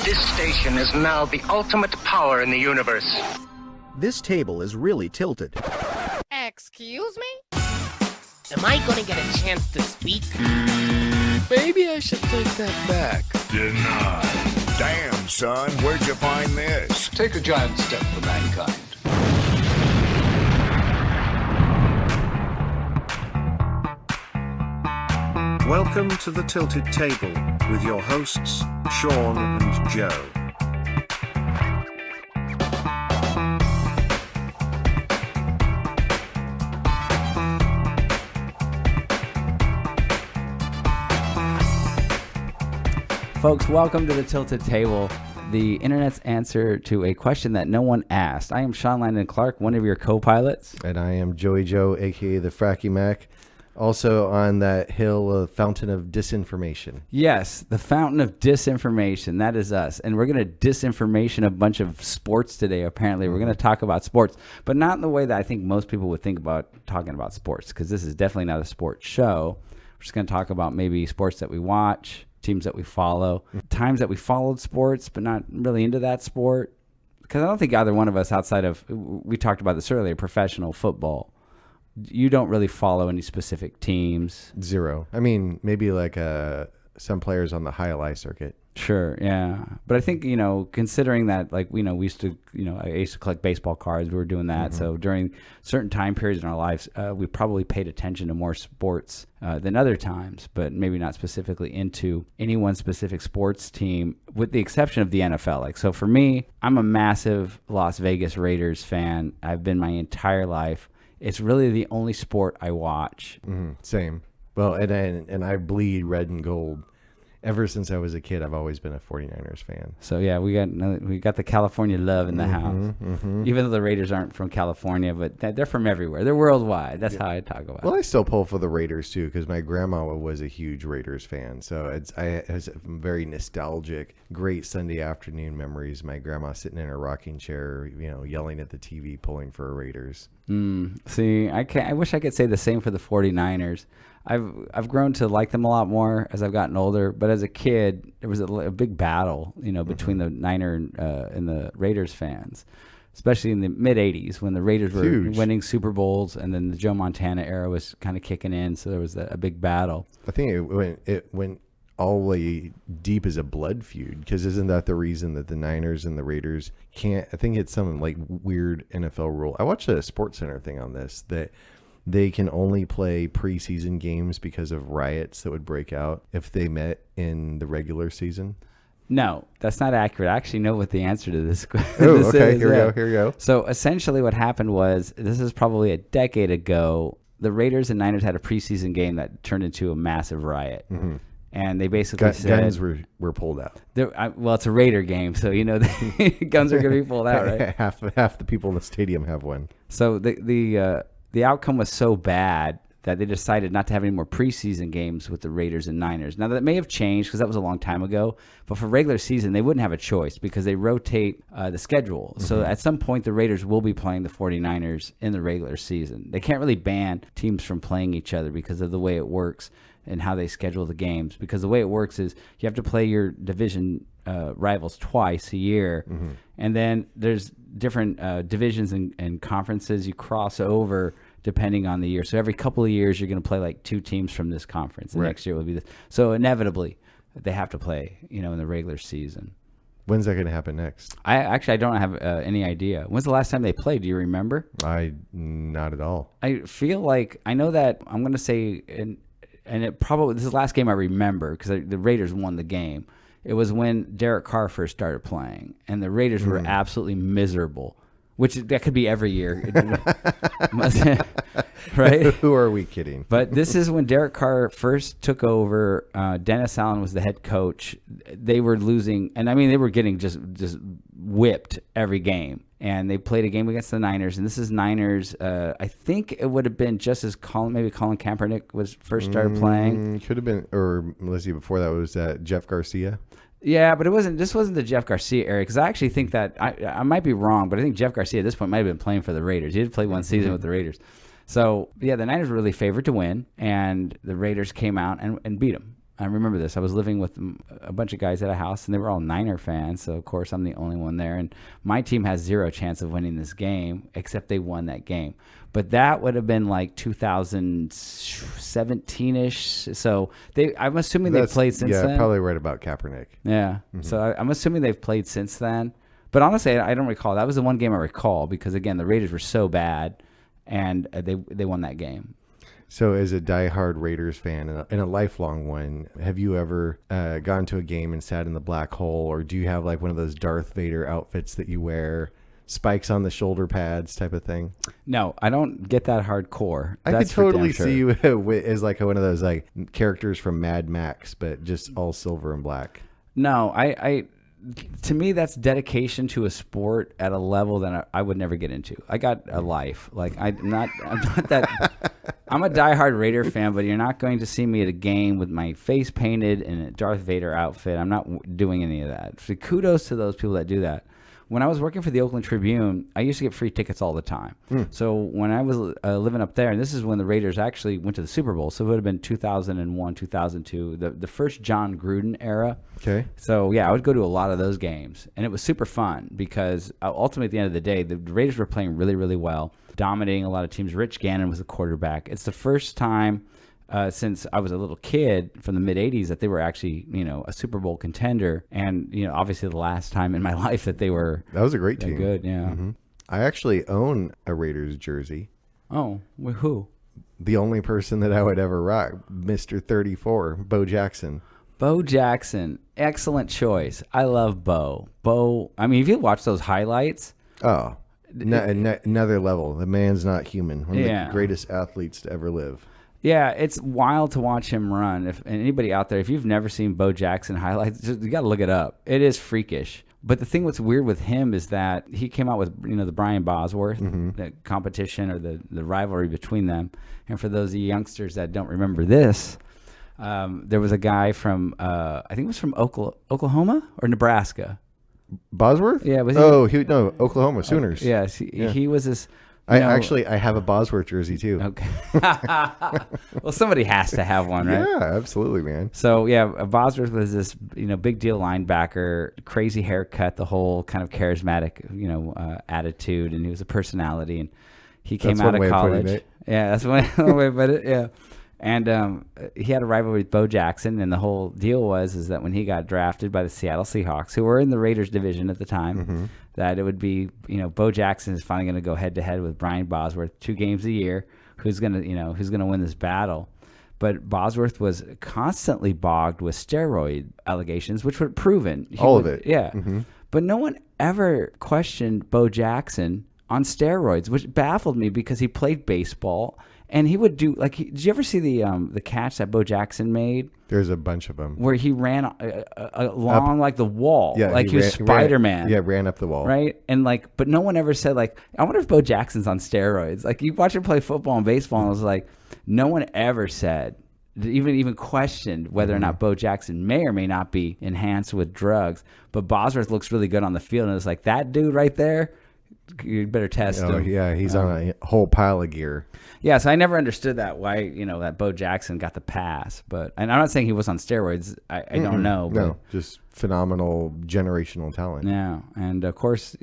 This station is now the ultimate power in the universe. This table is really tilted. Excuse me? Am I gonna get a chance to speak? Maybe I should take that back. Denied. Damn, son, where'd you find this? Take a giant step for mankind. Welcome to the Tilted Table with your hosts, Sean and Joe. Folks, welcome to the Tilted Table, the internet's answer to a question that no one asked. I am Sean Landon Clark, one of your co-pilots. And I am Joey Joe, a.k.a. the Fracky Mac, also on that hill of fountain of disinformation. Yes, the fountain of disinformation. That is us. And we're going to disinformation a bunch of sports today, apparently. We're going to talk about sports, but not in the way that I think most people would think about talking about sports, because this is definitely not a sports show. We're just going to talk about maybe sports that we watch, teams that we follow, times that we followed sports, but not really into that sport. Because I don't think either one of us, outside of, we talked about this earlier, professional football, you don't really follow any specific teams. Zero. I mean, maybe like some players on the highlight circuit. Sure, yeah. But I think, considering that, like, we used to, I used to collect baseball cards. We were doing that. Mm-hmm. So during certain time periods in our lives, we probably paid attention to more sports than other times, but maybe not specifically into any one specific sports team, with the exception of the NFL. Like, so for me, I'm a massive Las Vegas Raiders fan. I've been my entire life. It's really the only sport I watch. Mm-hmm. Same. Well, and I bleed red and gold. Ever since I was a kid, I've always been a 49ers fan. So, yeah, we got the California love in the house. Mm-hmm. Even though the Raiders aren't from California, but they're from everywhere. They're worldwide. That's how I talk about it. Well, I still pull for the Raiders, too, because my grandma was a huge Raiders fan. So it's very nostalgic, great Sunday afternoon memories. My grandma sitting in her rocking chair, yelling at the TV, pulling for Raiders. See, I wish I could say the same for the 49ers. I've grown to like them a lot more as I've gotten older, but as a kid, there was a big battle, between the Niner and the Raiders fans, especially in the mid '80s when the Raiders were winning Super Bowls, and then the Joe Montana era was kind of kicking in, so there was a big battle. I think it went all the way deep as a blood feud, because isn't that the reason that the Niners and the Raiders can't? I think it's some like weird NFL rule. I watched a SportsCenter thing on this that they can only play preseason games because of riots that would break out if they met in the regular season. No, that's not accurate. I actually know what the answer to this question is. Okay, here we go. So essentially what happened was, this is probably a decade ago, the Raiders and Niners had a preseason game that turned into a massive riot. Mm-hmm. And they basically said guns were pulled out. Well, it's a Raider game, so guns are going to be pulled out, right? half the people in the stadium have one. So the outcome was so bad that they decided not to have any more preseason games with the Raiders and Niners. Now, that may have changed because that was a long time ago, but for regular season, they wouldn't have a choice because they rotate the schedule. Mm-hmm. So at some point, the Raiders will be playing the 49ers in the regular season. They can't really ban teams from playing each other because of the way it works and how they schedule the games. Because the way it works is you have to play your division rivals twice a year. Mm-hmm. And then there's different divisions and conferences you cross over depending on the year. So every couple of years, you're going to play like two teams from this conference. The next year will be this. So inevitably, they have to play, in the regular season. When's that going to happen next? I don't have any idea. When's the last time they played? Do you remember? Not at all. I feel like I know that I'm going to say, and it probably, this is the last game I remember because the Raiders won the game. It was when Derek Carr first started playing, and the Raiders were absolutely miserable. Which that could be every year, right? Who are we kidding? But this is when Derek Carr first took over. Dennis Allen was the head coach. They were losing, and I mean they were getting just whipped every game. And they played a game against the Niners, and this is Niners. I think it would have been just as Colin Kaepernick was first started playing. Could have been, or let's see, before that was Jeff Garcia. Yeah, but this wasn't the Jeff Garcia era, because I actually think that, I might be wrong, but I think Jeff Garcia at this point might have been playing for the Raiders. He did play one season with the Raiders. So, yeah, the Niners were really favored to win, and the Raiders came out and beat them. I remember this. I was living with a bunch of guys at a house, and they were all Niner fans. So, of course, I'm the only one there. And my team has zero chance of winning this game, except they won that game. But that would have been like 2017-ish. So I'm assuming they've played since then. Yeah, probably right about Kaepernick. Yeah. So I'm assuming they've played since then. But honestly, I don't recall. That was the one game I recall because, again, the Raiders were so bad, and they won that game. So as a diehard Raiders fan and a lifelong one, have you ever gone to a game and sat in the black hole, or do you have like one of those Darth Vader outfits that you wear, spikes on the shoulder pads type of thing? No, I don't get that hardcore. I could totally see you as like one of those like characters from Mad Max, but just all silver and black. No, I to me, that's dedication to a sport at a level that I would never get into. I got a life. Like I'm not that. I'm a diehard Raider fan, but you're not going to see me at a game with my face painted in a Darth Vader outfit. I'm not doing any of that. So kudos to those people that do that. When I was working for the Oakland Tribune, I used to get free tickets all the time. So when I was living up there, and this is when the Raiders actually went to the Super Bowl, so it would have been 2001, 2002, the first John Gruden era. Okay. So, yeah, I would go to a lot of those games, and it was super fun because ultimately at the end of the day, the Raiders were playing really, really well, dominating a lot of teams. Rich Gannon was the quarterback. It's the first time since I was a little kid from the mid-'80s that they were actually, a Super Bowl contender. And, obviously the last time in my life that they were. That was a great team. Good, yeah. Mm-hmm. I actually own a Raiders jersey. Oh, who? The only person that I would ever rock, Mr. 34, Bo Jackson. Bo Jackson. Excellent choice. I love Bo. I mean, if you watch those highlights. Oh, another level. The man's not human. One of the greatest athletes to ever live. Yeah, it's wild to watch him run. If anybody out there, if you've never seen Bo Jackson highlights, you got to look it up. It is freakish. But the thing what's weird with him is that he came out with the Brian Bosworth, the competition or the rivalry between them. And for those youngsters that don't remember this, there was a guy from I think it was from Oklahoma or Nebraska. Bosworth? Yeah. Was he? No, Oklahoma Sooners. Yes, he was this. I have a Bosworth jersey too. Okay. Well, somebody has to have one, right? Yeah, absolutely, man. So yeah, Bosworth was this big deal linebacker, crazy haircut, the whole kind of charismatic attitude, and he was a personality. And he came out of college. Yeah, that's one way to put it. Yeah. And he had a rivalry with Bo Jackson, and the whole deal is that when he got drafted by the Seattle Seahawks, who were in the Raiders division at the time, that it would be, Bo Jackson is finally going to go head to head with Brian Bosworth 2 games a year. Who's going to win this battle? But Bosworth was constantly bogged with steroid allegations, which were proven. All of it. Yeah. But no one ever questioned Bo Jackson on steroids, which baffled me because he played baseball. And he would do did you ever see the catch that Bo Jackson made? There's a bunch of them where he ran along like the wall, he was Spider-Man. Ran up the wall, right? And but no one ever said I wonder if Bo Jackson's on steroids. You watch him play football and baseball, and it was no one ever said, even questioned whether or not Bo Jackson may or may not be enhanced with drugs. But Bosworth looks really good on the field, and it's that dude right there. You better test him. Yeah, he's on a whole pile of gear. Yeah, so I never understood that why that Bo Jackson got the pass, and I'm not saying he was on steroids. I don't know. But, no, just phenomenal generational talent. Yeah, and of course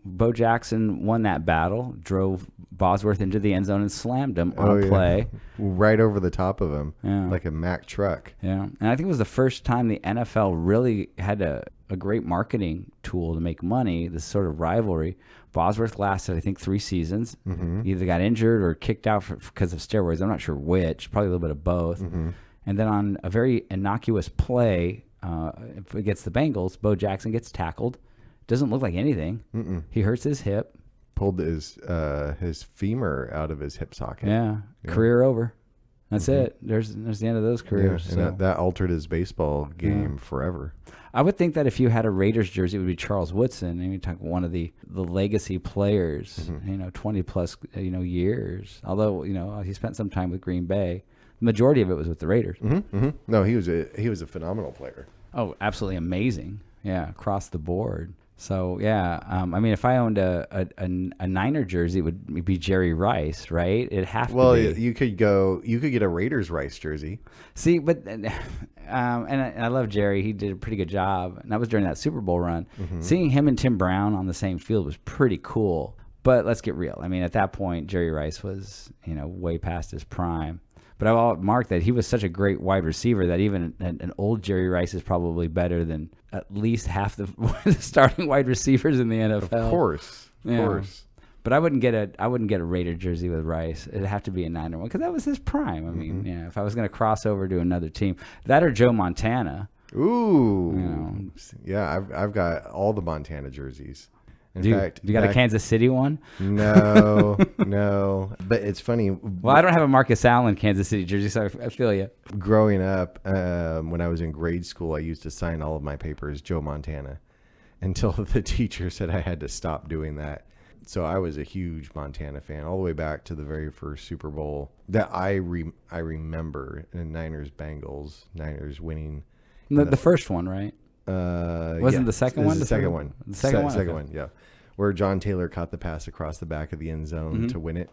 Bo Jackson won that battle, drove Bosworth into the end zone and slammed him on a play right over the top of him, like a Mack truck. Yeah, and I think it was the first time the NFL really had a great marketing tool to make money. This sort of rivalry. Bosworth lasted, I think, 3 seasons. Either got injured or kicked out because of steroids. I'm not sure which. Probably a little bit of both. And then on a very innocuous play against the Bengals, Bo Jackson gets tackled. Doesn't look like anything. He hurts his hip. Pulled his femur out of his hip socket. Yeah. Career over. That's it. There's the end of those careers. Yeah, and that altered his baseball game forever. I would think that if you had a Raiders jersey, it would be Charles Woodson. And you talk one of the legacy players, 20 plus years. Although he spent some time with Green Bay, the majority of it was with the Raiders. No, he was a phenomenal player. Oh, absolutely amazing. Yeah, across the board. So yeah, I mean, if I owned a Niner jersey, it would be Jerry Rice, right? It'd have Well, to be. you could get a Raiders Rice jersey. See, but and I love Jerry. He did a pretty good job, and that was during that Super Bowl run. Seeing him and Tim Brown on the same field was pretty cool. But let's get real. I mean, at that point, Jerry Rice was way past his prime. But I'll mark that he was such a great wide receiver that even an old Jerry Rice is probably better than at least half the starting wide receivers in the NFL. Of course. But I wouldn't get a Raider jersey with Rice. It'd have to be a Niner one because that was his prime. I mean, if I was going to cross over to another team, that or Joe Montana. Ooh. Yeah, I've got all the Montana jerseys. In fact, you got a Kansas City one? No. But it's funny. Well, I don't have a Marcus Allen Kansas City jersey, so I feel you. Growing up, when I was in grade school, I used to sign all of my papers Joe Montana until the teacher said I had to stop doing that. So I was a huge Montana fan all the way back to the very first Super Bowl that I remember in Niners winning. The first one, right? Wasn't the second one? The second one. The second one? Second Okay. one, yeah. Where John Taylor caught the pass across the back of the end zone to win it.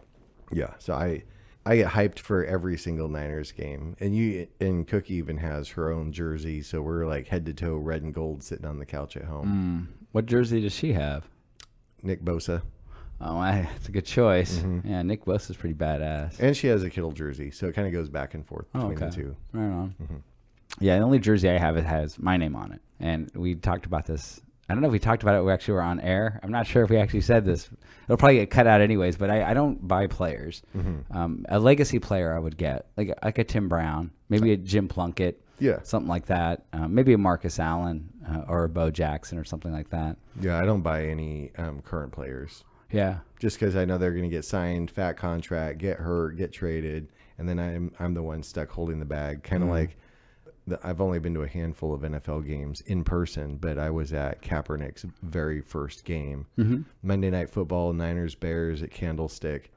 Yeah. So I get hyped for every single Niners game. And Cookie even has her own jersey. So we're like head to toe red and gold sitting on the couch at home. What jersey does she have? Nick Bosa. Oh, it's a good choice. Yeah, Nick Bosa's pretty badass. And she has a Kittle jersey. So it kind of goes back and forth between the two. Right on. Yeah, the only jersey I have, it has my name on it. And we talked about this. I don't know if we talked about it. We actually were on air. I'm not sure if we actually said this. It'll probably get cut out anyways, but I don't buy players. A legacy player I would get, like a Tim Brown, maybe a Jim Plunkett, something like that. Maybe a Marcus Allen or a Bo Jackson or something like that. Yeah, I don't buy any current players. Yeah. Just because I know they're going to get signed, fat contract, get hurt, get traded, and then I'm the one stuck holding the bag. Kind of like I've only been to a handful of NFL games in person, but I was at Kaepernick's very first game. Monday Night Football, Niners Bears at Candlestick.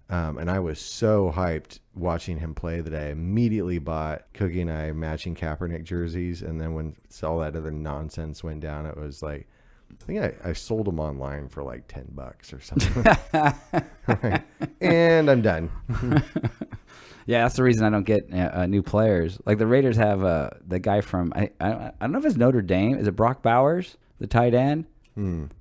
And I was so hyped watching him play that I immediately bought Cookie and I matching Kaepernick jerseys. And then when all that other nonsense went down, it was like, I think I sold them online for like $10 or something. And I'm done. Yeah, that's the reason I don't get new players. Like the Raiders have the guy from I don't know if it's Notre Dame. Is it Brock Bowers, the tight end?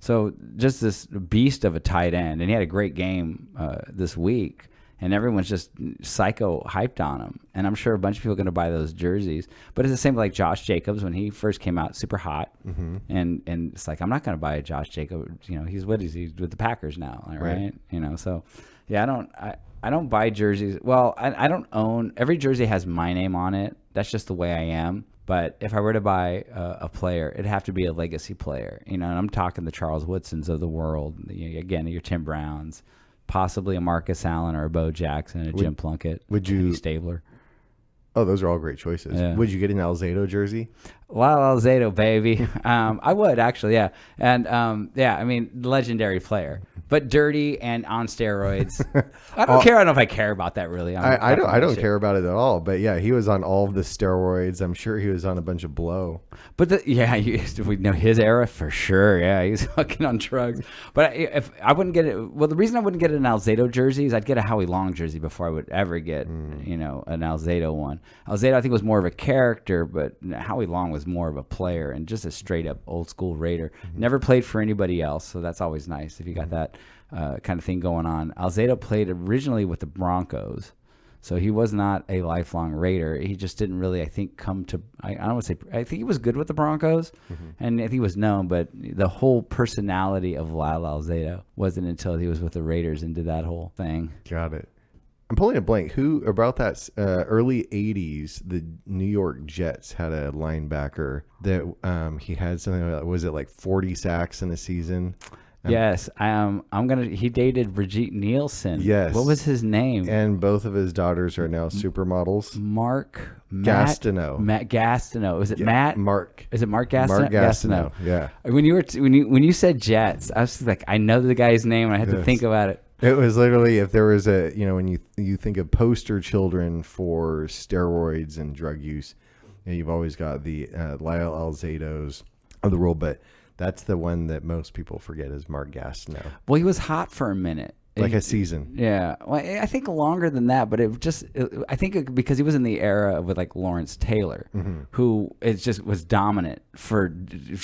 So just this beast of a tight end, and he had a great game this week, and everyone's just psycho hyped on him. And I'm sure a bunch of people are going to buy those jerseys. But it's the same like Josh Jacobs when he first came out, super hot, and it's like I'm not going to buy a Josh Jacobs. He's with the Packers now, right? So yeah, I don't buy jerseys. Well, I don't own. Every jersey has my name on it. That's just the way I am. But if I were to buy a player, it'd have to be a legacy player. And I'm talking the Charles Woodsons of the world. Again, your Tim Browns, possibly a Marcus Allen or a Bo Jackson, a Jim Plunkett, Eddie Stabler. Oh, those are all great choices. Yeah. Would you get an Alzado jersey? Alzado, baby. I would actually, yeah. And I mean, legendary player, but dirty and on steroids. I don't care. I don't know if I care about that really. I don't care about it at all. But yeah, he was on all of the steroids. I'm sure he was on a bunch of blow. But we know his era for sure. Yeah, he's fucking on drugs. But if I wouldn't get it, well, the reason I wouldn't get an Alzado jersey is I'd get a Howie Long jersey before I would ever get an Alzado one. Alzado I think was more of a character, but Howie Long was more of a player and just a straight up old school Raider. Never played for anybody else, so that's always nice if you got that kind of thing going on. Alzado played originally with the Broncos, so he was not a lifelong Raider. He just didn't really, I think, come to. I don't want to say. I think he was good with the Broncos, and I think he was known. But the whole personality of Lyle Alzado wasn't until he was with the Raiders and did that whole thing. Got it. I'm pulling a blank. Who about that early 80s, the New York Jets had a linebacker that he had something like, was it like 40 sacks in a season? Yes, he dated Brigitte Nielsen. Yes. What was his name? And both of his daughters are now supermodels. Matt Gastineau. Matt Gastineau. Is it Matt? Mark. Is it Mark Gastineau? Mark Gastineau. Yeah. When you said Jets, I was like, I know the guy's name, and I had to think about it. It was literally, if there was when you think of poster children for steroids and drug use, you've always got the Lyle Alzados of the world. But That's the one that most people forget is Mark Gastineau. Well, he was hot for a minute. Like a season. Yeah. Well, I think longer than that, but I think because he was in the era with like Lawrence Taylor, who was dominant for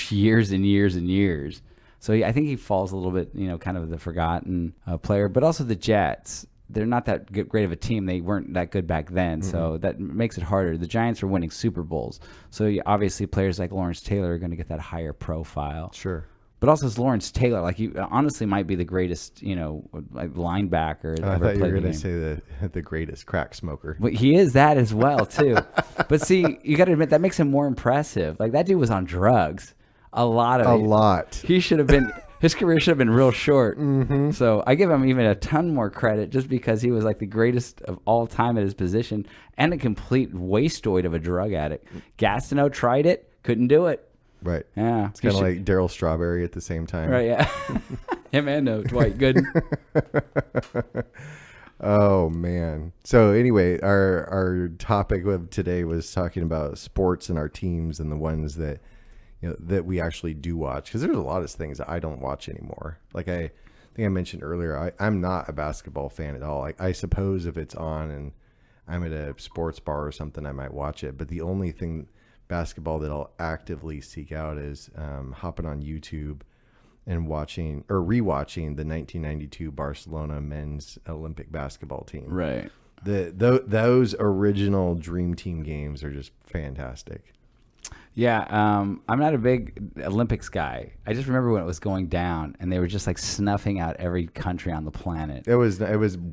years and years and years. So I think he falls a little bit, kind of the forgotten player, but also the Jets. They're not that great of a team. They weren't that good back then, so that makes it harder. The Giants are winning Super Bowls, so obviously players like Lawrence Taylor are going to get that higher profile. Sure. But also, it's Lawrence Taylor. Like, he honestly might be the greatest, like linebacker. I thought you were going to say the greatest crack smoker. But he is that as well, too. But see, you got to admit, that makes him more impressive. Like, that dude was on drugs. A lot. He should have been. His career should have been real short. So I give him even a ton more credit just because he was like the greatest of all time at his position and a complete wasteoid of a drug addict. Gastineau tried it, couldn't do it. Right. Yeah. It's kind of like Daryl Strawberry at the same time. Right, yeah. Him and Dwight Gooden. Oh, man. So anyway, our topic of today was talking about sports and our teams and the ones that that we actually do watch, because there's a lot of things that I don't watch anymore. Like I think I mentioned earlier, I'm not a basketball fan at all. I suppose if it's on and I'm at a sports bar or something, I might watch it. But the only thing basketball that I'll actively seek out is hopping on YouTube and watching or rewatching the 1992 Barcelona men's Olympic basketball team. Right. Those original Dream Team games are just fantastic. Yeah, I'm not a big Olympics guy. I just remember when it was going down, and they were just like snuffing out every country on the planet. It was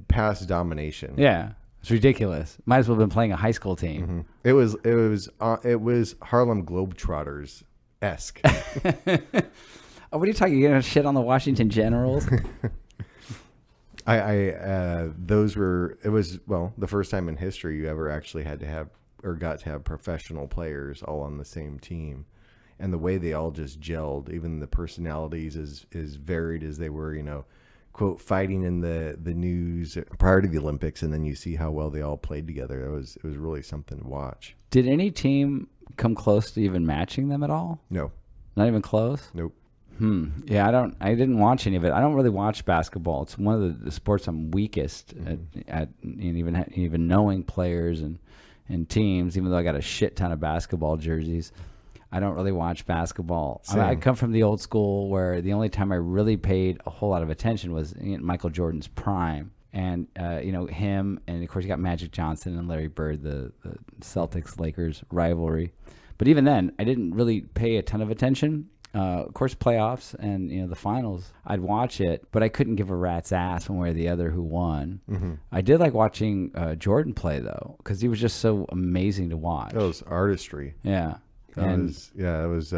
past domination. Yeah, it's ridiculous. Might as well have been playing a high school team. It was Harlem Globetrotters esque. Oh, what are you talking? You're gonna shit on the Washington Generals? It was the first time in history you ever actually had to have or got to have professional players all on the same team, and the way they all just gelled, even the personalities as varied as they were, quote, fighting in the news prior to the Olympics, and then you see how well they all played together. It was really something to watch. Did any team come close to even matching them at all? No. Not even close? Nope. Yeah, I didn't watch any of it. I don't really watch basketball. It's one of the sports I'm weakest at even knowing players and teams, even though I got a shit ton of basketball jerseys. I don't really watch basketball. I come from the old school where the only time I really paid a whole lot of attention was in Michael Jordan's prime. And, him, and of course you got Magic Johnson and Larry Bird, the Celtics-Lakers rivalry. But even then, I didn't really pay a ton of attention. Of course, playoffs and the finals, I'd watch it, but I couldn't give a rat's ass one way or the other who won. I did like watching Jordan play though, because he was just so amazing to watch. That was artistry. Yeah, it was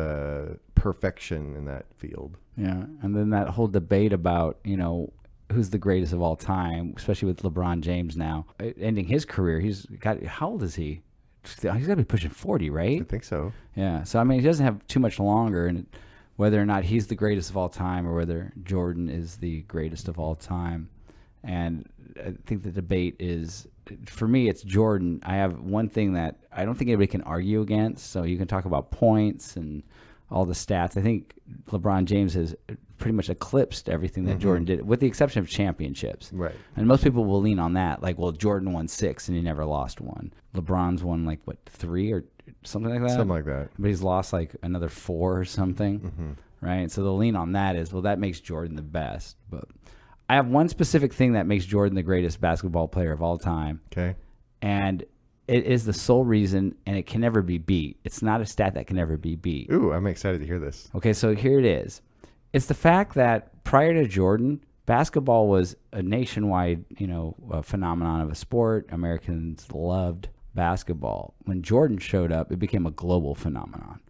perfection in that field. Yeah, and then that whole debate about who's the greatest of all time, especially with LeBron James now ending his career. How old is he? He's got to be pushing 40, right? I think so. Yeah. So, I mean, he doesn't have too much longer. And whether or not he's the greatest of all time or whether Jordan is the greatest of all time. And I think the debate is, for me, it's Jordan. I have one thing that I don't think anybody can argue against. So you can talk about points and all the stats. I think LeBron James has pretty much eclipsed everything that Jordan did, with the exception of championships. Right. And most people will lean on that. Like, well, Jordan won 6 and he never lost one. LeBron's won 3 or something like that? Something like that. But he's lost another 4 or something. Right? So the lean on that is, well, that makes Jordan the best. But I have one specific thing that makes Jordan the greatest basketball player of all time. Okay. And it is the sole reason, and it can never be beat. It's not a stat that can never be beat. Ooh, I'm excited to hear this. Okay, so here it is. It's the fact that prior to Jordan, basketball was a nationwide, a phenomenon of a sport. Americans loved basketball. When Jordan showed up, it became a global phenomenon.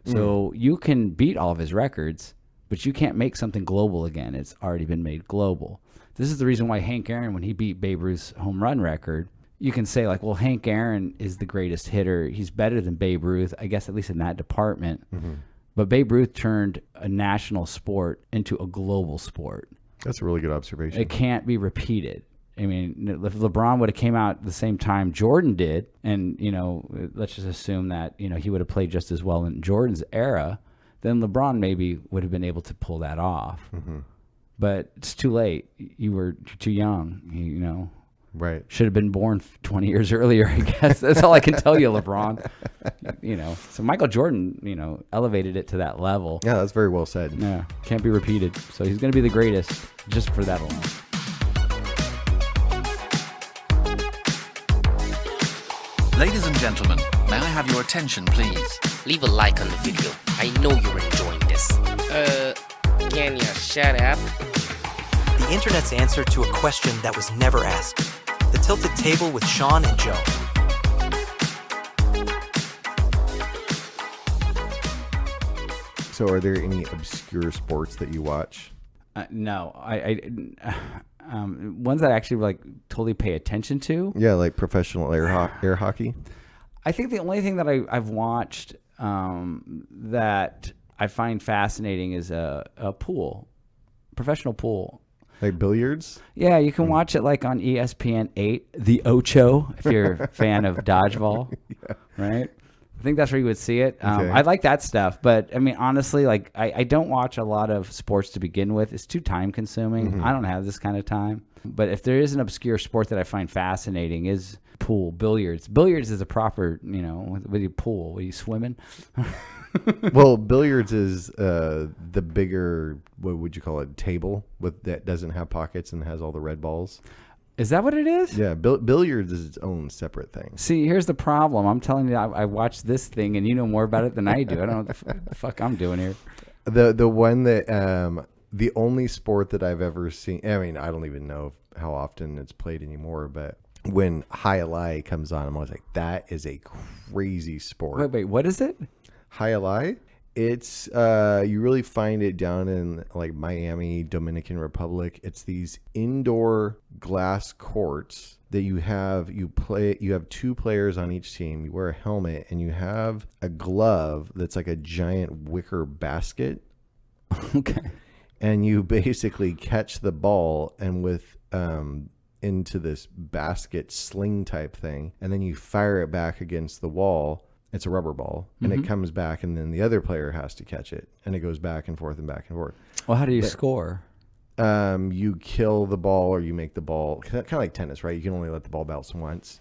So you can beat all of his records, but you can't make something global again. It's already been made global. This is the reason why Hank Aaron, when he beat Babe Ruth's home run record, you can say well, Hank Aaron is the greatest hitter. He's better than Babe Ruth, I guess, at least in that department. But Babe Ruth turned a national sport into a global sport. That's a really good observation. It can't be repeated. I mean, if LeBron would have came out at the same time Jordan did, and, let's just assume that, he would have played just as well in Jordan's era, then LeBron maybe would have been able to pull that off. But it's too late. You were too young, you know. Right. Should have been born 20 years earlier, I guess. That's all I can tell you, LeBron. You know, so Michael Jordan, you know, elevated it to that level. Yeah, that's very well said. Yeah, can't be repeated. So he's going to be the greatest just for that alone. Ladies and gentlemen, may I have your attention, please? Leave a like on the video. I know you're enjoying this. Can you shut up? The internet's answer to a question that was never asked. The Tilted Table with Sean and Joe. So are there any obscure sports that you watch? No, ones that I actually like totally pay attention to. Yeah, like professional air hockey. I think the only thing that I've watched that I find fascinating is a pool, professional pool. Like billiards? Yeah, you can watch it like on ESPN 8, The Ocho, if you're a fan of dodgeball, right? I think that's where you would see it. Okay. I like that stuff, but I mean, honestly, like I don't watch a lot of sports to begin with. It's too time consuming. I don't have this kind of time. But if there is an obscure sport that I find fascinating is pool, billiards. Billiards is a proper, you know, what do you pool? Are you swimming? Well, billiards is the bigger, what would you call it, table that doesn't have pockets and has all the red balls. Is that what it is? Yeah, billiards is its own separate thing. See, here's the problem. I'm telling you, I watched this thing, and you know more about it than I do. I don't know what the fuck I'm doing here. The one that the only sport that I've ever seen. I mean, I don't even know how often it's played anymore, but when High Lie comes on, I'm always like, that is a crazy sport. Wait, what is it? High Lie? It's you really find it down in like Miami, Dominican Republic. It's these indoor glass courts that you have two players on each team. You wear a helmet and you have a glove that's like a giant wicker basket. Okay. And you basically catch the ball and with into this basket sling type thing, and then you fire it back against the wall. It's a rubber ball, and it comes back, and then the other player has to catch it, and it goes back and forth and back and forth. Well, how do you score? You kill the ball, or you make the ball kind of like tennis, right? You can only let the ball bounce once.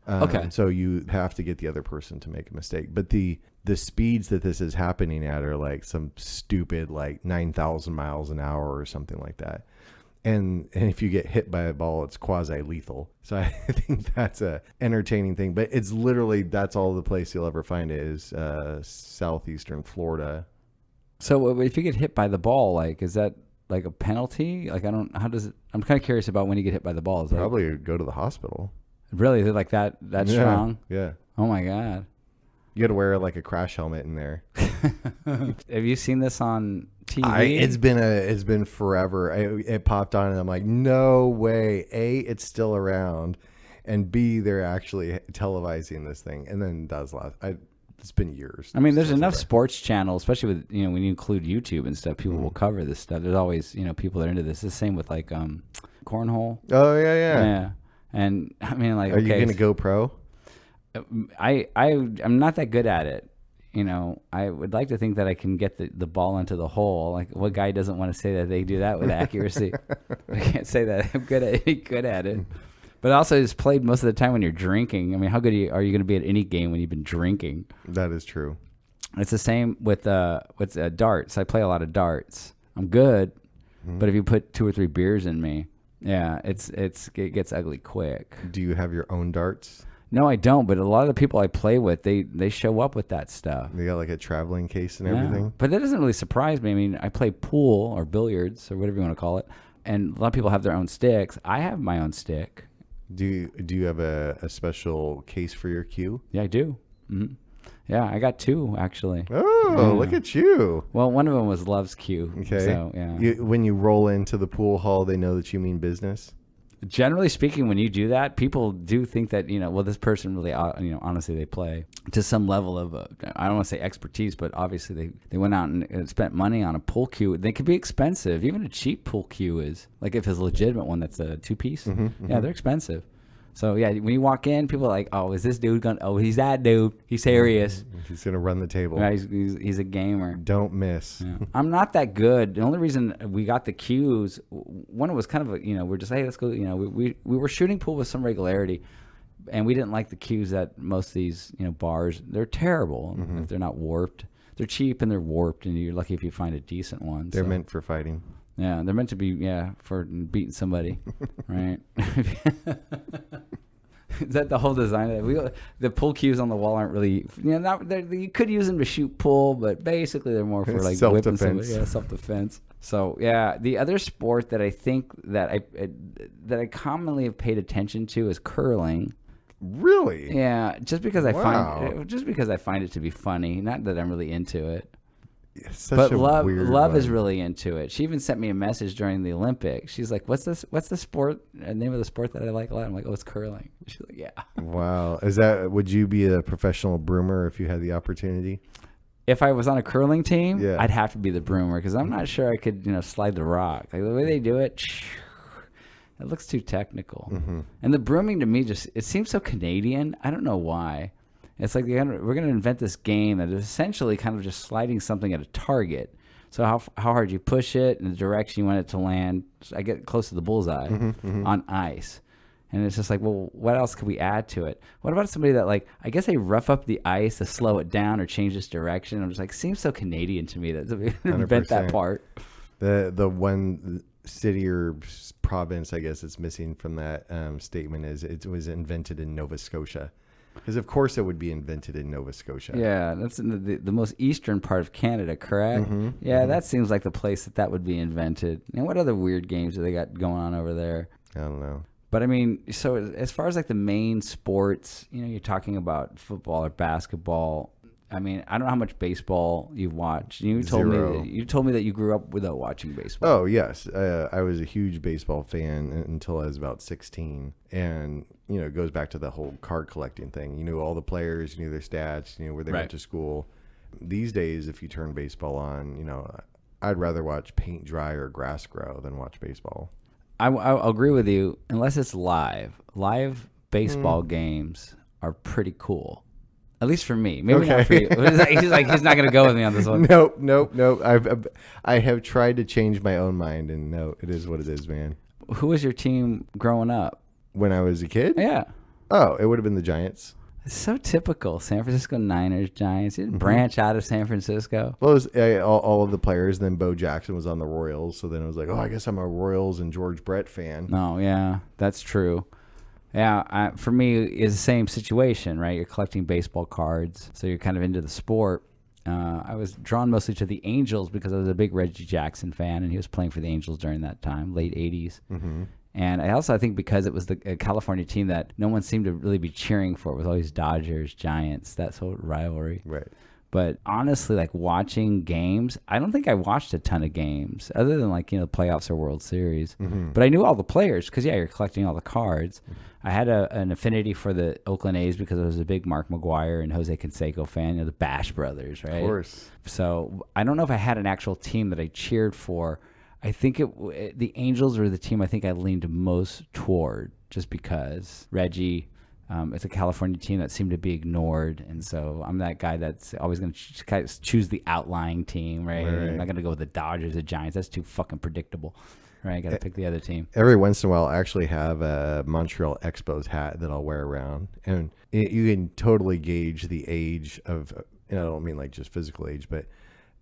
Okay. So you have to get the other person to make a mistake. But the speeds that this is happening at are like some stupid, like 9,000 miles an hour or something like that. And if you get hit by a ball, it's quasi-lethal. So I think that's a entertaining thing. But it's literally, that's all the place you'll ever find it is southeastern Florida. So if you get hit by the ball, like, is that like a penalty? Like, I'm kind of curious about when you get hit by the ball. Is Probably go to the hospital. Really? Is it like that strong? Yeah. Oh my God. You got to wear like a crash helmet in there. Have you seen this on TV? It's been forever. It popped on and I'm like, no way. A, it's still around, and B, they're actually televising this thing. And then that was it's been years. I mean, there's enough sports channels, especially with, you know, when you include YouTube and stuff, people will cover this stuff. There's always, you know, people that are into this. It's the same with like cornhole. Oh yeah. Yeah. And I mean, like, are you gonna go pro? I'm not that good at it. You know, I would like to think that I can get the ball into the hole. Like, what guy doesn't want to say that they do that with accuracy? I can't say that I'm good at it. But also, it's played most of the time when you're drinking. I mean, how good are you going to be at any game when you've been drinking? That is true. It's the same with darts. I play a lot of darts. I'm good, but if you put 2 or 3 beers in me, yeah, it gets ugly quick. Do you have your own darts? No, I don't. But a lot of the people I play with, they show up with that stuff. They got like a traveling case and everything. But that doesn't really surprise me. I mean, I play pool or billiards or whatever you want to call it, and a lot of people have their own sticks. I have my own stick. Do you have a special case for your cue? Yeah, I do. Mm-hmm. Yeah, I got 2 actually. Oh, look at you. Well, one of them was Love's cue. Okay. So, yeah. When you roll into the pool hall, they know that you mean business. Generally speaking, when you do that, people do think that, you know, well, this person really, you know, honestly, they play to some level of, I don't want to say expertise, but obviously they went out and spent money on a pool cue. They can be expensive. Even a cheap pool cue is, like if it's a legitimate one that's a 2-piece. Yeah, they're expensive. So yeah, when you walk in, people are like, "Oh, is this dude gonna? Oh, he's that dude. He's serious. He's gonna run the table. Right, he's a gamer. Don't miss." Yeah. I'm not that good. The only reason we got the cues, one, it was kind of a, we're just, hey, let's go. We were shooting pool with some regularity, and we didn't like the cues that most of these bars. They're terrible if they're not warped. They're cheap and they're warped, and you're lucky if you find a decent one. They're meant for fighting. Yeah, they're meant to be for beating somebody, right? Is that the whole design of it? The pull cues on the wall aren't really, you could use them to shoot pull, but basically they're more for like whipping somebody. Yeah, self-defense. So yeah, the other sport that I think that I commonly have paid attention to is curling. Really? Yeah, just because I find it to be funny. Not that I'm really into it. But Love is really into it. She even sent me a message during the Olympics. She's like, "What's the sport? Name of the sport that I like a lot?" I'm like, "Oh, it's curling." She's like, "Yeah." Wow. Would you be a professional broomer if you had the opportunity? If I was on a curling team, yeah. I'd have to be the broomer because I'm not sure I could, slide the rock. Like the way they do it, it looks too technical. Mm-hmm. And the brooming to me it seems so Canadian. I don't know why. It's like we're going to invent this game that is essentially kind of just sliding something at a target. So how hard you push it and the direction you want it to land. So I get close to the bullseye on ice. And it's just like, well, what else could we add to it? What about somebody that, like, I guess they rough up the ice to slow it down or change its direction? I'm just like, seems so Canadian to me that we invent that part. The one city or province, I guess, it's missing from that statement is it was invented in Nova Scotia. Because, of course, it would be invented in Nova Scotia. Yeah, that's in the most eastern part of Canada, correct? That seems like the place that would be invented. And what other weird games do they got going on over there? I don't know. But, I mean, so as far as, like, the main sports, you're talking about football or basketball. I mean, I don't know how much baseball you've watched. You told me that you grew up without watching baseball. Oh, yes. I was a huge baseball fan until I was about 16. And, it goes back to the whole card collecting thing. You knew all the players, you knew their stats, you knew where they went to school. These days, if you turn baseball on, I'd rather watch paint dry or grass grow than watch baseball. I'll agree with you, unless it's live. Live baseball games are pretty cool. At least for me. Maybe not for you. He's not going to go with me on this one. Nope. I have tried to change my own mind, and no, it is what it is, man. Who was your team growing up? When I was a kid? Yeah. Oh, it would have been the Giants. It's so typical. San Francisco Niners, Giants. You didn't branch out of San Francisco. Well, it was all of the players. Then Bo Jackson was on the Royals. So then it was like, I guess I'm a Royals and George Brett fan. No, yeah, that's true. Yeah, for me, it's the same situation, right? You're collecting baseball cards, so you're kind of into the sport. I was drawn mostly to the Angels because I was a big Reggie Jackson fan, and he was playing for the Angels during that time, late 80s. Mm-hmm. And I think because it was the California team that no one seemed to really be cheering for. It was always Dodgers, Giants, that sort of rivalry. Right. But honestly, like watching games, I don't think I watched a ton of games other than like, playoffs or World Series. Mm-hmm. But I knew all the players because, you're collecting all the cards. Mm-hmm. I had an affinity for the Oakland A's because I was a big Mark McGwire and Jose Canseco fan, the Bash brothers, right? Of course. So I don't know if I had an actual team that I cheered for. I think the Angels were the team I think I leaned most toward just because Reggie, it's a California team that seemed to be ignored. And so I'm that guy that's always going to choose the outlying team, right? I'm not going to go with the Dodgers or Giants. That's too fucking predictable, right? Got to pick the other team. Every once in a while, I actually have a Montreal Expos hat that I'll wear around. And you can totally gauge the age of, I don't mean like just physical age, but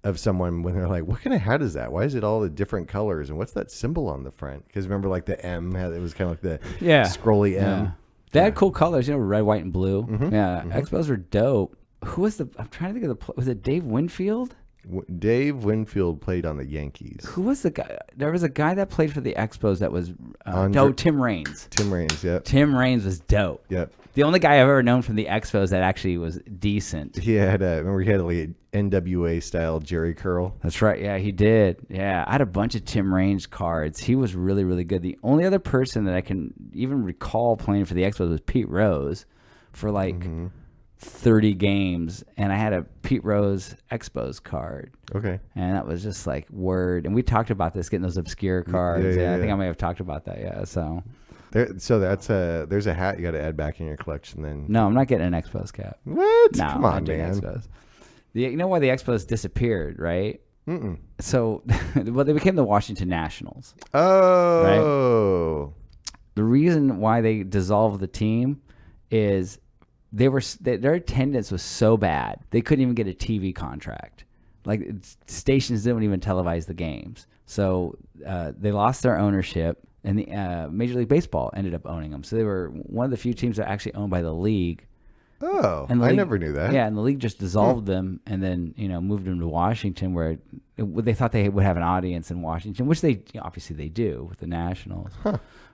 of someone when they're like, what kind of hat is that? Why is it all the different colors? And what's that symbol on the front? Because remember, like the M, it was kind of like the scrolly M. Yeah. They had cool colors, red, white, and blue. Mm-hmm. Yeah, Mm-hmm. Expos were dope. Who was I'm trying to think of was it Dave Winfield? Dave Winfield played on the Yankees. Who was the guy? There was a guy that played for the Expos that was Tim Raines. Tim Raines, yep. Tim Raines was dope. Yep. The only guy I've ever known from the Expos that actually was decent. He had remember he had like NWA style Jerry curl. That's right. Yeah, he did. Yeah, I had a bunch of Tim Raines cards. He was really, really good. The only other person that I can even recall playing for the Expos was Pete Rose for like 30 games, and I had a Pete Rose Expos card. Okay. And that was just like word. And we talked about this, getting those obscure cards. Yeah, I think I may have talked about that. Yeah. So, So there's a hat you got to add back in your collection then. No, I'm not getting an Expos cap. What? No, Come I'm on, not doing man. Expos. You know why the Expos disappeared, right? So, well, they became the Washington Nationals. Oh. The reason why they dissolved the team is their attendance was so bad they couldn't even get a TV contract. Like stations didn't even televise the games, so they lost their ownership, and the Major League Baseball ended up owning them. So they were one of the few teams that were actually owned by the league. Oh, And I never knew that. Yeah, and the league just dissolved them, and then moved them to Washington, where they thought they would have an audience in Washington, which they obviously they do with the Nationals.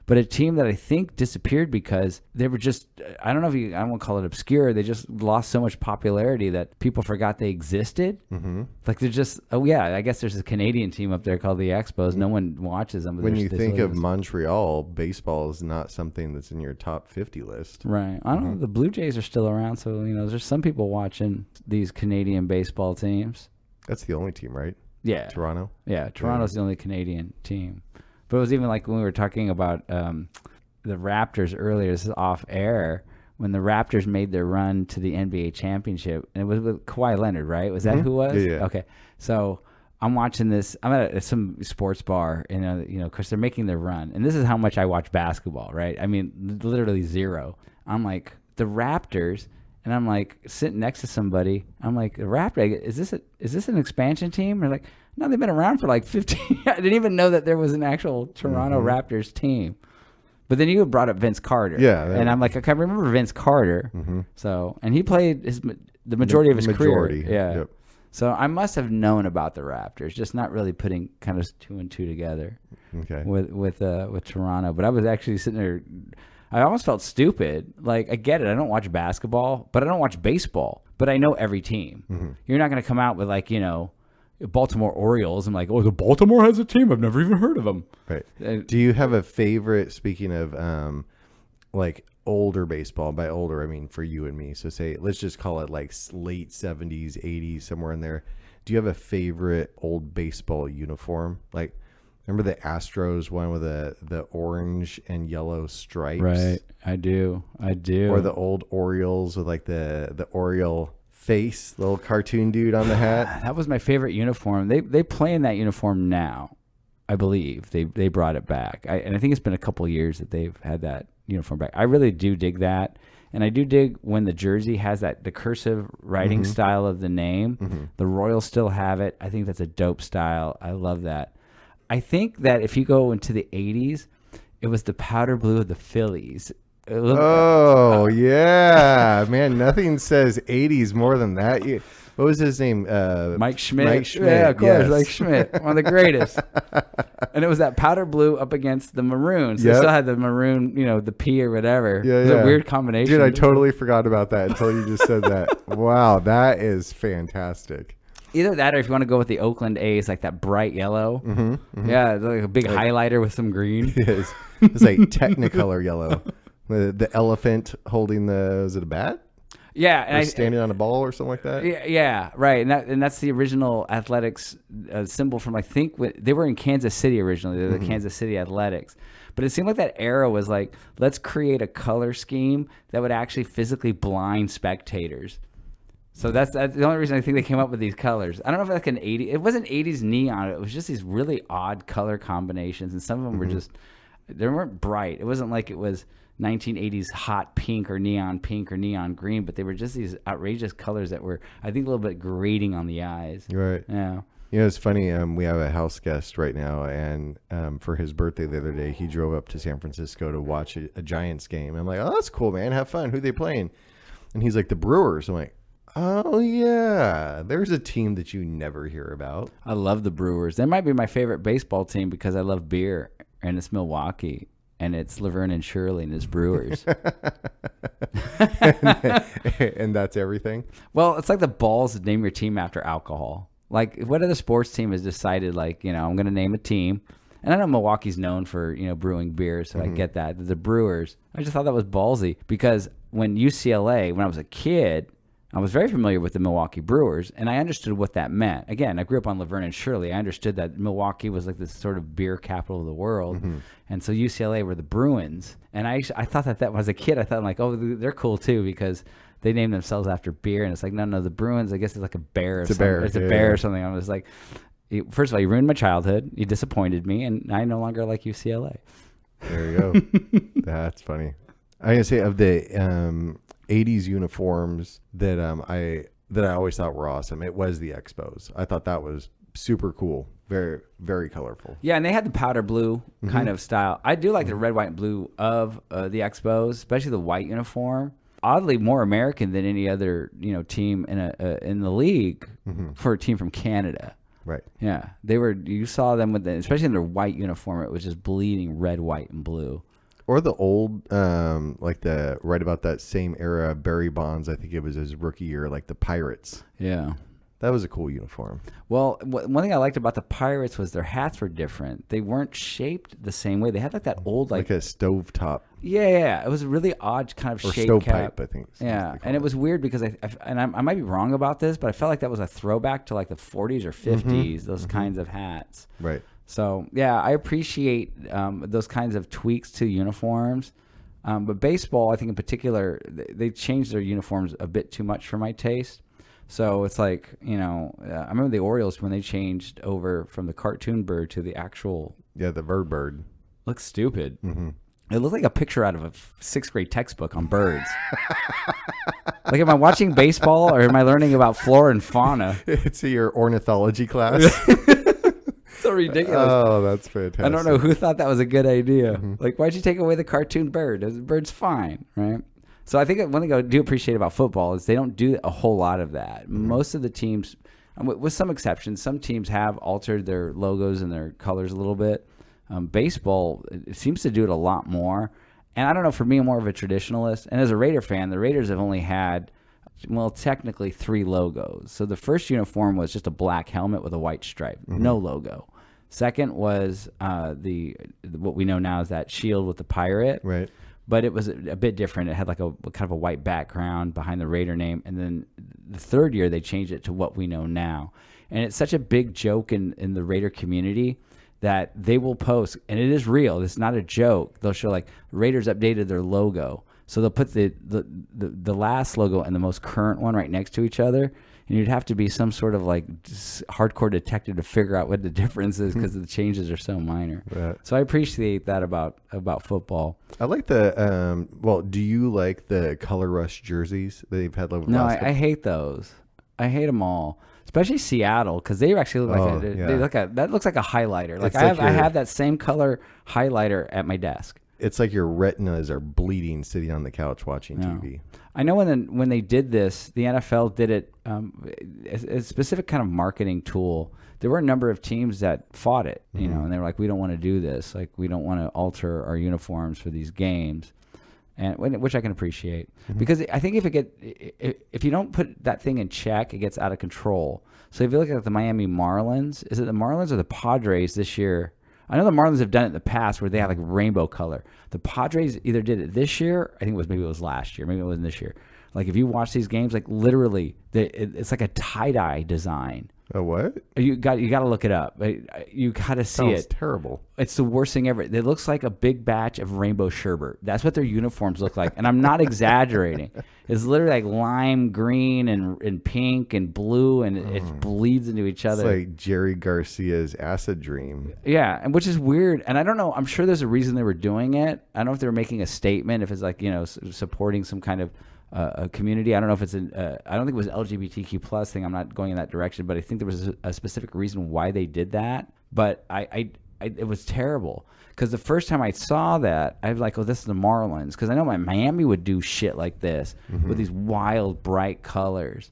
But a team that I think disappeared because they were just, I don't know if I won't call it obscure. They just lost so much popularity that people forgot they existed. Mm-hmm. Like they're just, I guess there's a Canadian team up there called the Expos. No one watches them. When you think of Montreal, baseball is not something that's in your top 50 list. Right. I don't know. The Blue Jays are still around. So, there's some people watching these Canadian baseball teams. That's the only team, right? Yeah. Toronto? Yeah. Toronto's the only Canadian team. But it was even like when we were talking about the Raptors earlier, this is off air, when the Raptors made their run to the NBA championship, and it was with Kawhi Leonard, right? Was that who it was? Yeah. Okay. So I'm watching this. I'm at some sports bar, and because they're making their run. And this is how much I watch basketball, right? I mean, literally zero. I'm like, the Raptors, and I'm like sitting next to somebody. I'm like, the Raptors, is this an expansion team? They're like, no, they've been around for like 15. I didn't even know that there was an actual Toronto Raptors team. But then you brought up Vince Carter. Yeah. And I'm like, I can remember Vince Carter. So, and he played the majority of his career. Yeah. Yep. So I must have known about the Raptors, just not really putting kind of two and two together. Okay. With Toronto. But I was actually sitting there. I almost felt stupid. Like, I get it. I don't watch basketball, but I don't watch baseball. But I know every team. You're not going to come out with like, Baltimore Orioles. I'm like, the Baltimore has a team. I've never even heard of them. Right. Do you have a favorite, speaking of like older baseball? By older, I mean for you and me. So let's just call it like late 70s, 80s, somewhere in there. Do you have a favorite old baseball uniform? Like, remember the Astros one with the orange and yellow stripes? Right. I do. Or the old Orioles with like the Oriole face, little cartoon dude on the hat. That was my favorite uniform. They play in that uniform now, I believe. They brought it back. And I think it's been a couple years that they've had that uniform back. I really do dig that. And I do dig when the jersey has the cursive writing style of the name. The Royals still have it. I think that's a dope style. I love that. I think that if you go into the 80s, it was the powder blue of the Phillies. Yeah, man, nothing says 80s more than that. What was his name? Mike Schmidt. Mike Schmidt. Yeah, of course, yes. Mike Schmidt, one of the greatest. And it was that powder blue up against the maroon. So they still had the maroon, the P or whatever. Yeah, it was a weird combination. Dude, I totally forgot about that until you just said that. Wow, that is fantastic. Either that, or if you want to go with the Oakland A's, like that bright yellow. Yeah, like a big highlighter with some green. Yes. It's like Technicolor yellow. The elephant holding was it a bat? Yeah, and standing on a ball or something like that. Yeah, right. And that's the original athletics symbol from, I think, they were in Kansas City originally. They're the Kansas City Athletics. But it seemed like that era was like, let's create a color scheme that would actually physically blind spectators. So that's the only reason I think they came up with these colors. I don't know if like it wasn't 80s neon. It was just these really odd color combinations, and some of them were just, they weren't bright. It wasn't like it was 1980s hot pink or neon green, but they were just these outrageous colors that were, I think, a little bit grating on the eyes. Right. Yeah. It's funny. We have a house guest right now, and for his birthday the other day, he drove up to San Francisco to watch a Giants game. I'm like, oh, that's cool, man. Have fun. Who they playing? And he's like, the Brewers. I'm like, oh, yeah. There's a team that you never hear about. I love the Brewers. They might be my favorite baseball team because I love beer, and it's Milwaukee. And it's Laverne and Shirley and his Brewers. And that's everything? Well, it's like the balls to name your team after alcohol. Like, what other sports team has decided, like, I'm going to name a team. And I know Milwaukee's known for, brewing beer, so I get that. The Brewers, I just thought that was ballsy because when UCLA, when I was a kid, I was very familiar with the Milwaukee Brewers, and I understood what that meant. Again, I grew up on Laverne and Shirley. I understood that Milwaukee was like this sort of beer capital of the world, and so UCLA were the Bruins. And I thought that was a kid. I thought, like, oh, they're cool too because they named themselves after beer. And it's like, no, the Bruins, I guess it's like a bear. It's a bear. It's a bear or something. I was like, first of all, you ruined my childhood. You disappointed me, and I no longer like UCLA. There you go. That's funny. I gotta say, of the 80s uniforms that I always thought were awesome, it was the Expos. I thought that was super cool. Very, very colorful. Yeah, and they had the powder blue kind of style. I do like the red, white, and blue of the Expos, especially the white uniform. Oddly more American than any other team in the league for a team from Canada. Right. Yeah, they were. You saw them with especially in their white uniform. It was just bleeding red, white, and blue. Or the old, like the right about that same era, Barry Bonds. I think it was his rookie year, like the Pirates. Yeah. That was a cool uniform. Well, one thing I liked about the Pirates was their hats were different. They weren't shaped the same way. They had like that old like a stovetop. Yeah. It was a really odd kind of shape. Stovepipe, I think. Yeah, and it was weird because I might be wrong about this, but I felt like that was a throwback to like the 40s or 50s. Those kinds of hats. Right. So yeah, I appreciate those kinds of tweaks to uniforms. But baseball, I think in particular, they changed their uniforms a bit too much for my taste. So it's like, I remember the Orioles when they changed over from the cartoon bird to the actual. Yeah, the bird. Looks stupid. It looked like a picture out of a 6th grade textbook on birds. Like, am I watching baseball or am I learning about flora and fauna? It's your ornithology class. So ridiculous. Oh, that's fantastic. I don't know who thought that was a good idea. Like, why'd you take away the cartoon bird? The bird's fine, right? So I think one thing I do appreciate about football is they don't do a whole lot of that. Most of the teams, with some exceptions, some teams have altered their logos and their colors a little bit. Baseball, it seems to do it a lot more. And I don't know, for me, I'm more of a traditionalist. And as a Raider fan, the Raiders have only had, technically 3 logos. So the first uniform was just a black helmet with a white stripe, no logo. Second was what we know now is that shield with the pirate. Right. But it was a bit different. It had like a kind of a white background behind the Raider name. And then the third year, they changed it to what we know now. And it's such a big joke in the Raider community that they will post, and it is real. It's not a joke. They'll show like Raiders updated their logo. So they'll put the last logo and the most current one right next to each other. And you'd have to be some sort of like hardcore detective to figure out what the difference is because the changes are so minor. Right. So I appreciate that about football. I like the do you like the color rush jerseys they've had over? No, I hate those. I hate them all, especially Seattle because they actually look like that looks like a highlighter. Like I have that same color highlighter at my desk. It's like your retinas are bleeding sitting on the couch watching TV. I know when they did this, the NFL did it as a specific kind of marketing tool. There were a number of teams that fought it, and they were like, we don't want to do this. Like, we don't want to alter our uniforms for these games, and which I can appreciate. Because I think if you don't put that thing in check, it gets out of control. So if you look at the Miami Marlins, is it the Marlins or the Padres this year? I know the Marlins have done it in the past where they have like rainbow color. The Padres either did it this year, maybe it was last year, maybe it wasn't this year. Like if you watch these games, like literally, it's like a tie-dye design. A what? You got to look it up. You got to see it. Sounds terrible. It's the worst thing ever. It looks like a big batch of rainbow sherbet. That's what their uniforms look like, and I'm not exaggerating. It's literally like lime green and pink and blue, and it bleeds into each other. It's like Jerry Garcia's Acid Dream. Yeah, and which is weird. And I don't know. I'm sure there's a reason they were doing it. I don't know if they were making a statement, if it's like supporting some kind of a community. I don't know if it's I don't think it was an LGBTQ plus thing. I'm not going in that direction, but I think there was a specific reason why they did that. But it was terrible because the first time I saw that, I was like, oh, this is the Marlins, because I know Miami would do shit like this with these wild, bright colors.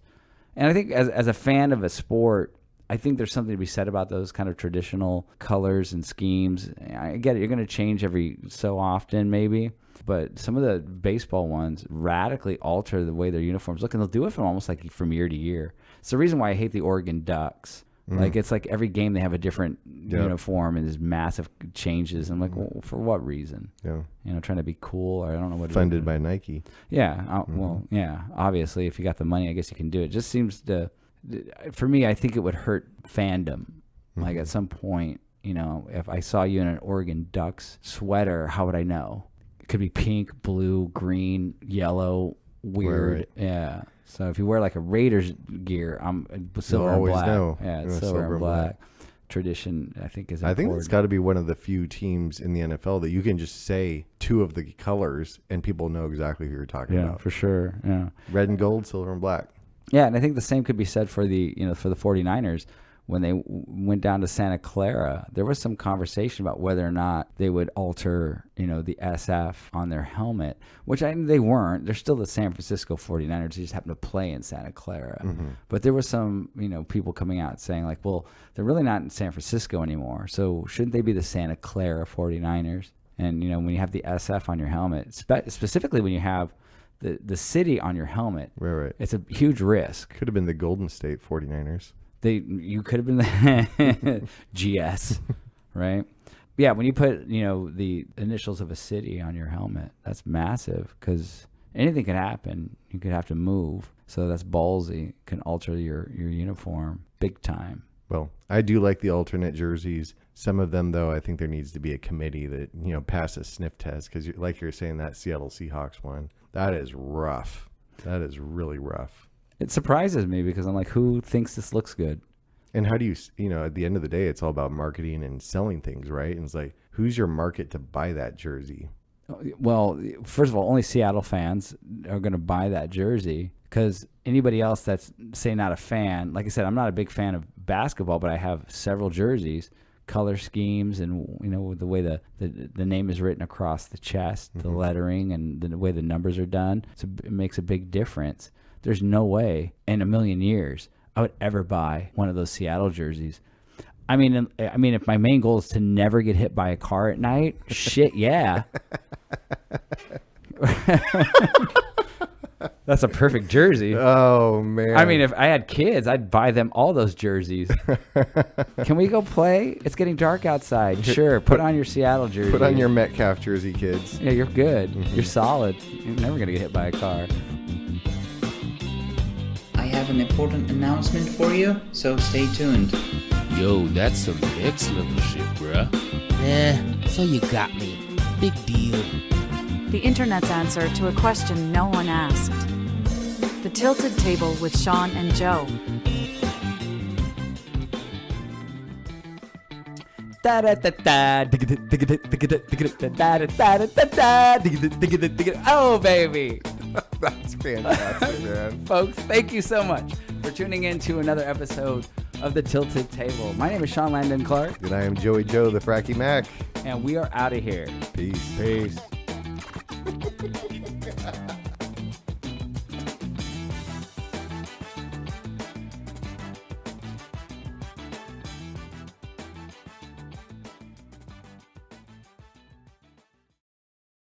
And I think as a fan of a sport, I think there's something to be said about those kind of traditional colors and schemes. I get it. You're going to change every so often, maybe. But some of the baseball ones radically alter the way their uniforms look, and they'll do it from year to year. It's the reason why I hate the Oregon Ducks. Like it's like every game they have a different uniform and these massive changes. I'm like, well, for what reason? Yeah. Trying to be cool, or I don't know what. Funded by Nike. Yeah. Well, yeah. Obviously, if you got the money, I guess you can do it. It just seems to, for me, I think it would hurt fandom. Like at some point, if I saw you in an Oregon Ducks sweater, how would I know? It could be pink, blue, green, yellow, weird. Yeah. So if you wear like a Raiders gear, I'm silver and black. Know. Yeah, it's silver and black. Tradition, I think, is important. I think it's got to be one of the few teams in the NFL that you can just say two of the colors and people know exactly who you're talking about. Yeah, for sure. Yeah. Red and gold, silver and black. Yeah, and I think the same could be said for the 49ers. When they went down to Santa Clara, there was some conversation about whether or not they would alter, the SF on their helmet, which they weren't. They're still the San Francisco 49ers. They just happen to play in Santa Clara. But there was some, people coming out saying like, well, they're really not in San Francisco anymore. So shouldn't they be the Santa Clara 49ers? And, when you have the SF on your helmet, specifically when you have the city on your helmet, right. It's a huge risk. Could have been the Golden State 49ers. You could have been the GS, right? Yeah, when you put, the initials of a city on your helmet, that's massive because anything could happen. You could have to move. So that's ballsy. Can alter your uniform big time. Well, I do like the alternate jerseys. Some of them, though, I think there needs to be a committee that, pass a sniff test because like you're saying, that Seattle Seahawks one, that is rough. That is really rough. It surprises me because I'm like, who thinks this looks good? And how do you, at the end of the day, it's all about marketing and selling things, right? And it's like, who's your market to buy that jersey? Well, first of all, only Seattle fans are going to buy that jersey because anybody else that's, say, not a fan, like I said, I'm not a big fan of basketball, but I have several jerseys, color schemes, and, the way the name is written across the chest, the lettering, and the way the numbers are done. So it makes a big difference. There's no way in a million years I would ever buy one of those Seattle jerseys. I mean, if my main goal is to never get hit by a car at night, shit, yeah. That's a perfect jersey. Oh, man. I mean, if I had kids, I'd buy them all those jerseys. Can we go play? It's getting dark outside. Sure, put on your Seattle jersey. Put on your Metcalf jersey, kids. Yeah, you're good. You're solid. You're never going to get hit by a car. I have an important announcement for you, so stay tuned. Yo, that's some next level shit, bruh. So you got me. Big deal. The internet's answer to a question no one asked. The Tilted Table with Sean and Joe. Oh, baby. That's fantastic, man. Folks, thank you so much for tuning in to another episode of The Tilted Table. My name is Sean Landon Clark. And I am Joey Joe, the Fracky Mac. And we are out of here. Peace. Peace.